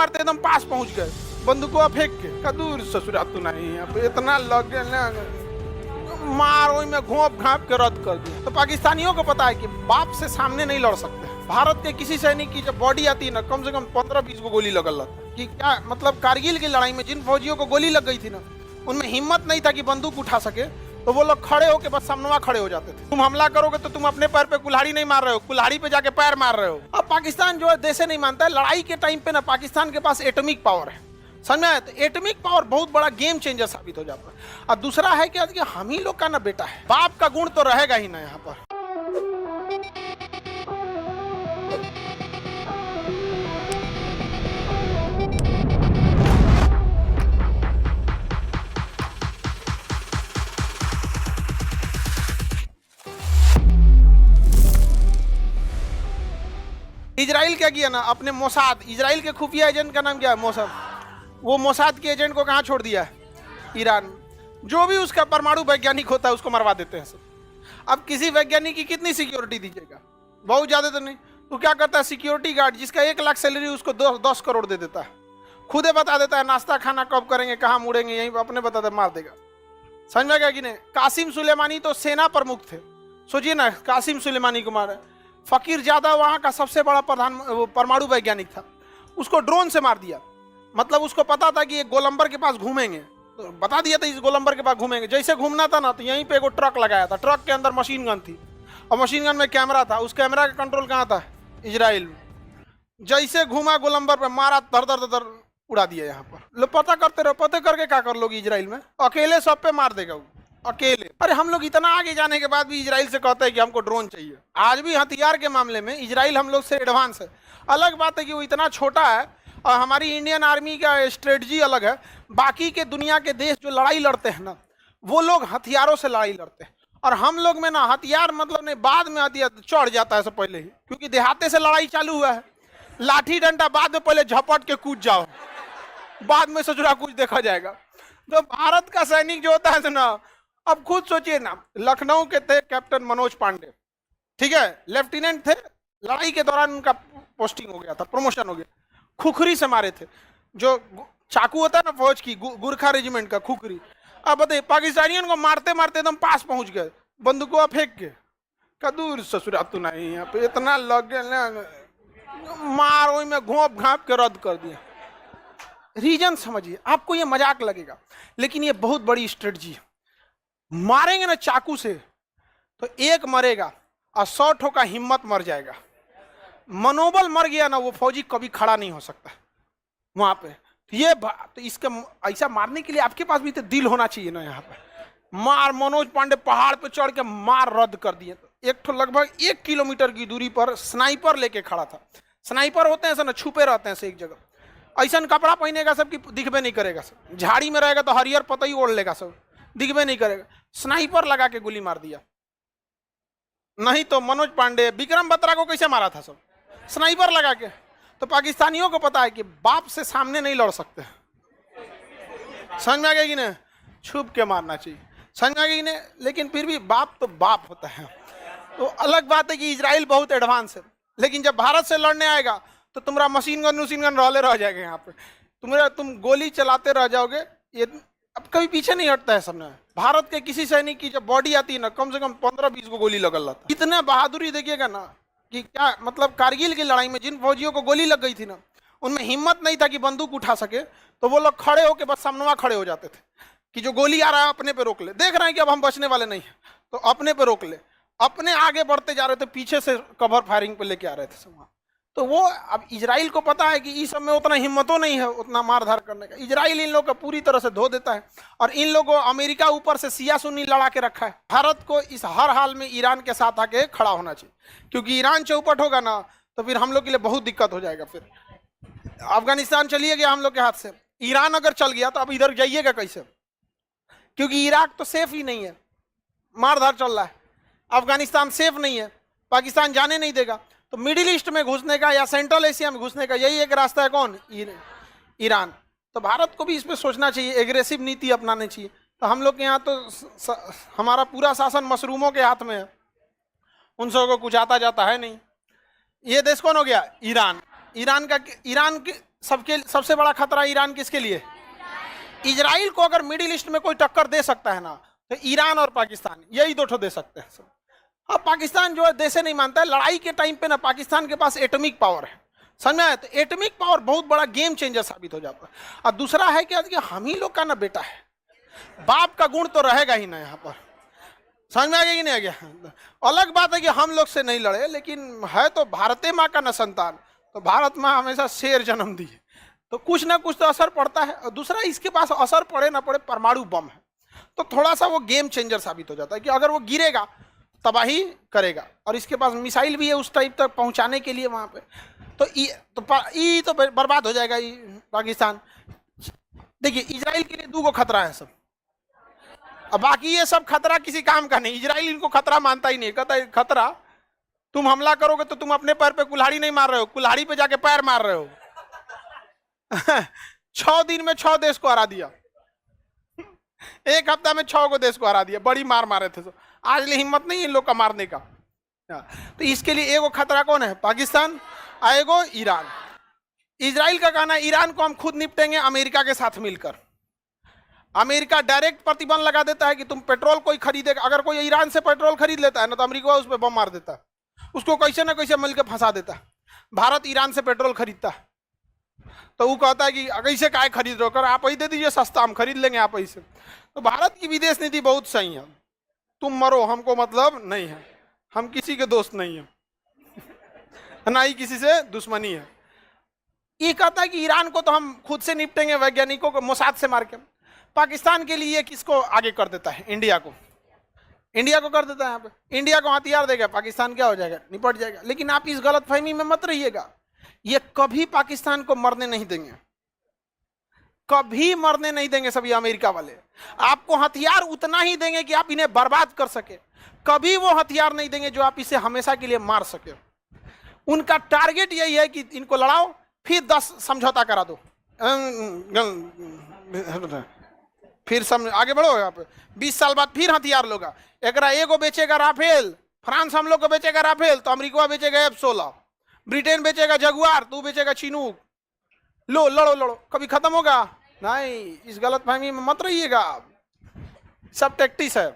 मारते एकदम पास पहुंच गए, बंदूकवा फेंक के दूर ससुरा तू नहीं, अब इतना लग गए मार वही में घोंप घाप के रद्द कर दिया। तो पाकिस्तानियों को पता है कि बाप से सामने नहीं लड़ सकते। भारत के किसी सैनिक की जब बॉडी आती है ना, कम से कम 15-20 को गोली लगल रहता कि क्या मतलब। कारगिल की लड़ाई में जिन फौजियों को गोली लग गई थी ना, उनमें हिम्मत नहीं था कि बंदूक उठा सके, तो वो लोग खड़े होके बस सामने खड़े हो जाते थे। तुम हमला करोगे तो तुम अपने पैर पे कुल्हाड़ी नहीं मार रहे हो, कुल्हाड़ी पे जाके पैर मार रहे हो। अब पाकिस्तान जो है देशे नहीं मानता है। लड़ाई के टाइम पे ना पाकिस्तान के पास एटॉमिक पावर है, समझ में आया? तो एटॉमिक पावर बहुत बड़ा गेम चेंजर साबित हो जाता है। और दूसरा है कि हम ही लोग का ना बेटा है, बाप का गुण तो रहेगा ही ना यहाँ पर। इजराइल क्या किया ना, अपने मोसाद, इजराइल के खुफिया एजेंट का नाम क्या है? मोसाद। वो मोसाद के एजेंट को कहाँ छोड़ दिया है? ईरान। जो भी उसका परमाणु वैज्ञानिक होता है उसको मरवा देते हैं सब। अब किसी वैज्ञानिक की कितनी सिक्योरिटी दीजिएगा? बहुत ज्यादा तो नहीं। तो क्या करता है सिक्योरिटी गार्ड, जिसका 1 लाख सैलरी, उसको 10 करोड़ दे देता है। खुदे बता देता है नाश्ता खाना कब करेंगे, कहाँ मुड़ेंगे, यहीं अपने बता दे, मार देगा। समझ में गया कि नहीं? कासिम सुलेमानी तो सेना प्रमुख थे, सोचिए ना, कासिम सुलेमानी को मारे। फकीर ज्यादा वहां का सबसे बड़ा परमाणु वैज्ञानिक था, उसको ड्रोन से मार दिया। मतलब उसको पता था कि ये गोलंबर के पास घूमेंगे, तो बता दिया था इस गोलंबर के पास घूमेंगे। जैसे घूमना था ना, तो यहीं पे एगो ट्रक लगाया था, ट्रक के अंदर मशीन गन थी, और मशीन गन में कैमरा था। उस कैमरा का कंट्रोल कहाँ था? इजराइल में। जैसे घूमा गोलंबर पे, मारा, धर धर धर उड़ा दिया। यहाँ पर लो पता करते रहो, पता करके क्या कर लोगे इजराइल में? अकेले सब पे मार देगा वो, अकेले। अरे हम लोग इतना आगे जाने के बाद भी इजराइल से कहते हैं कि हमको ड्रोन चाहिए। आज भी हथियार के मामले में इजराइल हम लोग से एडवांस है। अलग बात है कि वो इतना छोटा है और हमारी इंडियन आर्मी का स्ट्रेटजी अलग है। बाकी के दुनिया के देश जो लड़ाई लड़ते हैं ना, वो लोग हथियारों से लड़ाई लड़ते हैं, और हम लोग में ना हथियार मतलब नहीं, बाद में हथियार चढ़ जाता है सब पहले ही, क्योंकि देहाते से लड़ाई चालू हुआ है। लाठी डंडा बाद में, पहले झपट के कूद जाओ, बाद में ससुरा कुछ देखा जाएगा। तो भारत का सैनिक जो होता है ना, अब खुद सोचिए ना, लखनऊ के थे कैप्टन मनोज पांडे, ठीक है, लेफ्टिनेंट थे। लड़ाई के दौरान उनका पोस्टिंग हो गया था, प्रमोशन हो गया। खुखरी से मारे थे, जो चाकू होता है ना फौज की, गुरखा रेजिमेंट का खुखरी। अब बताइए, पाकिस्तानियों को मारते मारते एकदम पास पहुंच गए, बंदूकवा फेंक के दूर ससुरा तू नहीं, यहाँ पे इतना लग गया मार वही में घोंप घाप के रद्द कर दिया। रीजन समझिए, आपको ये मजाक लगेगा, लेकिन ये बहुत बड़ी स्ट्रेटजी है। मारेंगे ना चाकू से तो एक मरेगा और 100 ठो का हिम्मत मर जाएगा। मनोबल मर गया ना, वो फौजी कभी खड़ा नहीं हो सकता वहां पे। तो इसका ऐसा मारने के लिए आपके पास भी तो दिल होना चाहिए ना। यहाँ पे मार, मनोज पांडे पहाड़ पे चढ़ के मार रद्द कर दिए। तो एक ठो लगभग 1 किलोमीटर की दूरी पर स्नाइपर लेके खड़ा था। स्नाइपर होते हैं सर ना, छुपे रहते हैं से एक जगह, ऐसा कपड़ा पहनेगा सब कि दिखबे नहीं करेगा सब। झाड़ी में रहेगा तो हरियर पतई ओढ़ लेगा सब, दिखबे नहीं करेगा। स्नाइपर लगा के गोली मार दिया। नहीं तो मनोज पांडे, विक्रम बत्रा को कैसे मारा था सब? स्नाइपर लगा के। तो पाकिस्तानियों को पता है कि बाप से सामने नहीं लड़ सकते। समझ में आ गया कि नहीं? छुप के मारना चाहिए, समझ में आ गया कि नहीं? लेकिन फिर भी बाप तो बाप होता है। तो अलग बात है कि इजराइल बहुत एडवांस है, लेकिन जब भारत से लड़ने आएगा तो तुम्हारा मशीन गन रहले रह जाएगा। यहाँ पे तुम गोली चलाते रह जाओगे। ये अब कभी पीछे नहीं हटता है सबने। भारत के किसी सैनिक की जब बॉडी आती है ना, कम से कम 15-20 को गोली लगल रहता है। इतने बहादुरी देखिएगा ना कि क्या मतलब। कारगिल की लड़ाई में जिन फौजियों को गोली लग गई थी ना, उनमें हिम्मत नहीं था कि बंदूक उठा सके, तो वो लोग खड़े होके बस सामने खड़े हो जाते थे कि जो गोली आ रहा है अपने पे रोक ले। देख रहे हैं कि अब हम बचने वाले नहीं है, तो अपने पे रोक ले। अपने आगे बढ़ते जा रहे थे, पीछे से कवर फायरिंग पे लेके आ रहे थे सब। तो वो अब इजराइल को पता है कि इस सब में उतना हिम्मतों नहीं है उतना मारधार करने का। इजराइल इन लोग का पूरी तरह से धो देता है, और इन लोगों अमेरिका ऊपर से सिया सुन्नी लड़ा के रखा है। भारत को इस हर हाल में ईरान के साथ आके खड़ा होना चाहिए, क्योंकि ईरान चौपट होगा ना तो फिर हम लोग के लिए बहुत दिक्कत हो जाएगा। फिर अफगानिस्तान चलिए गया हम लोग के हाथ से, ईरान अगर चल गया तो अब इधर जाइएगा कैसे? क्योंकि इराक तो सेफ ही नहीं है, मारधार चल रहा है। अफगानिस्तान सेफ नहीं है, पाकिस्तान जाने नहीं देगा। तो मिडिल ईस्ट में घुसने का या सेंट्रल एशिया में घुसने का यही एक रास्ता है, कौन? ईरान। तो भारत को भी इस पर सोचना चाहिए, एग्रेसिव नीति अपनानी चाहिए। तो हम लोग के यहाँ तो हमारा पूरा शासन मशरूमों के हाथ में है, उन सबको कुछ आता जाता है नहीं। ये देश कौन हो गया? ईरान। ईरान के सबसे बड़ा खतरा ईरान किसके लिए? इजराइल को अगर मिडिल ईस्ट में कोई टक्कर दे सकता है ना, तो ईरान और पाकिस्तान, यही दो ठो दे सकते हैं सब। अब पाकिस्तान जो है देश नहीं मानता है। लड़ाई के टाइम पे ना पाकिस्तान के पास एटॉमिक पावर है, समझ में आया? तो एटॉमिक पावर बहुत बड़ा गेम चेंजर साबित हो जाता है। और दूसरा है कि हम ही लोग का ना बेटा है, बाप का गुण तो रहेगा ही ना यहाँ पर, समझ में आ गया कि नहीं आ गया? अलग बात है कि हम लोग से नहीं लड़े, लेकिन है तो भारतीय माँ का न संतान, तो भारत माँ हमेशा शेर जन्म दी है, तो कुछ ना कुछ तो असर पड़ता है। और दूसरा, इसके पास असर पड़े ना पड़े परमाणु बम है, तो थोड़ा सा वो गेम चेंजर साबित हो जाता है कि अगर वो गिरेगा तबाही करेगा, और इसके पास मिसाइल भी है उस टाइप तक पहुंचाने के लिए वहां पे, तो बर्बाद हो जाएगा पाकिस्तान। देखिए, इजराइल के लिए 2 खतरा है सब, अब बाकी ये सब खतरा किसी काम का नहीं। इजराइल इनको खतरा मानता ही नहीं, कहता है खतरा तुम हमला करोगे तो तुम अपने पैर पे कुल्हाड़ी नहीं मार रहे हो, कुल्हाड़ी पे जाके पैर मार रहे हो। 6 दिन में 6 देश को हरा दिया, 1 हफ्ता में 6 को देश को हरा दिया, बड़ी मार मारे थे। आज ले हिम्मत नहीं इन लोग का मारने का। तो इसके लिए एगो खतरा कौन है? पाकिस्तान, आएगो ईरान। इजराइल का कहना है ईरान को हम खुद निपटेंगे अमेरिका के साथ मिलकर। अमेरिका डायरेक्ट प्रतिबंध लगा देता है कि तुम पेट्रोल कोई खरीदेगा, अगर कोई ईरान से पेट्रोल खरीद लेता है ना, तो अमेरिका उस पर बम मार देता है, उसको कैसे ना कैसे मिलकर फंसा देता। भारत ईरान से पेट्रोल खरीदता है, तो वो कहता है कि कैसे काय खरीद रहे हो, कर आप ही दे दीजिए सस्ता, हम खरीद लेंगे आप ही से। तो भारत की विदेश नीति बहुत सही है, तुम मरो हमको मतलब नहीं है, हम किसी के दोस्त नहीं है, ना ही किसी से दुश्मनी है। ये कहता है कि ईरान को तो हम खुद से निपटेंगे, वैज्ञानिकों को मोसाद से मार के। पाकिस्तान के लिए किसको आगे कर देता है? इंडिया को, इंडिया को कर देता है। यहाँ पे इंडिया को हथियार देगा, पाकिस्तान क्या हो जाएगा? निपट जाएगा। लेकिन आप इस गलतफहमी में मत रहिएगा, ये कभी पाकिस्तान को मरने नहीं देंगे, कभी मरने नहीं देंगे सभी अमेरिका वाले। आपको हथियार उतना ही देंगे कि आप इन्हें बर्बाद कर सके, कभी वो हथियार नहीं देंगे जो आप इसे हमेशा के लिए मार सके। उनका टारगेट यही है कि इनको लड़ाओ, फिर 10 समझौता करा दो, फिर आगे बढ़ो। यहाँ पे 20 साल बाद फिर हथियार लोगा, एकरा एगो बेचेगा राफेल, फ्रांस हम लोग को बेचेगा राफेल, तो अमेरिका बेचेगा F-16, ब्रिटेन बेचेगा जगुआर, तू बेचेगा चिनूक। लो लड़ो लड़ो, कभी खत्म होगा नहीं। इस गलतफहमी में मत रहिएगा, सब टैक्टिस है।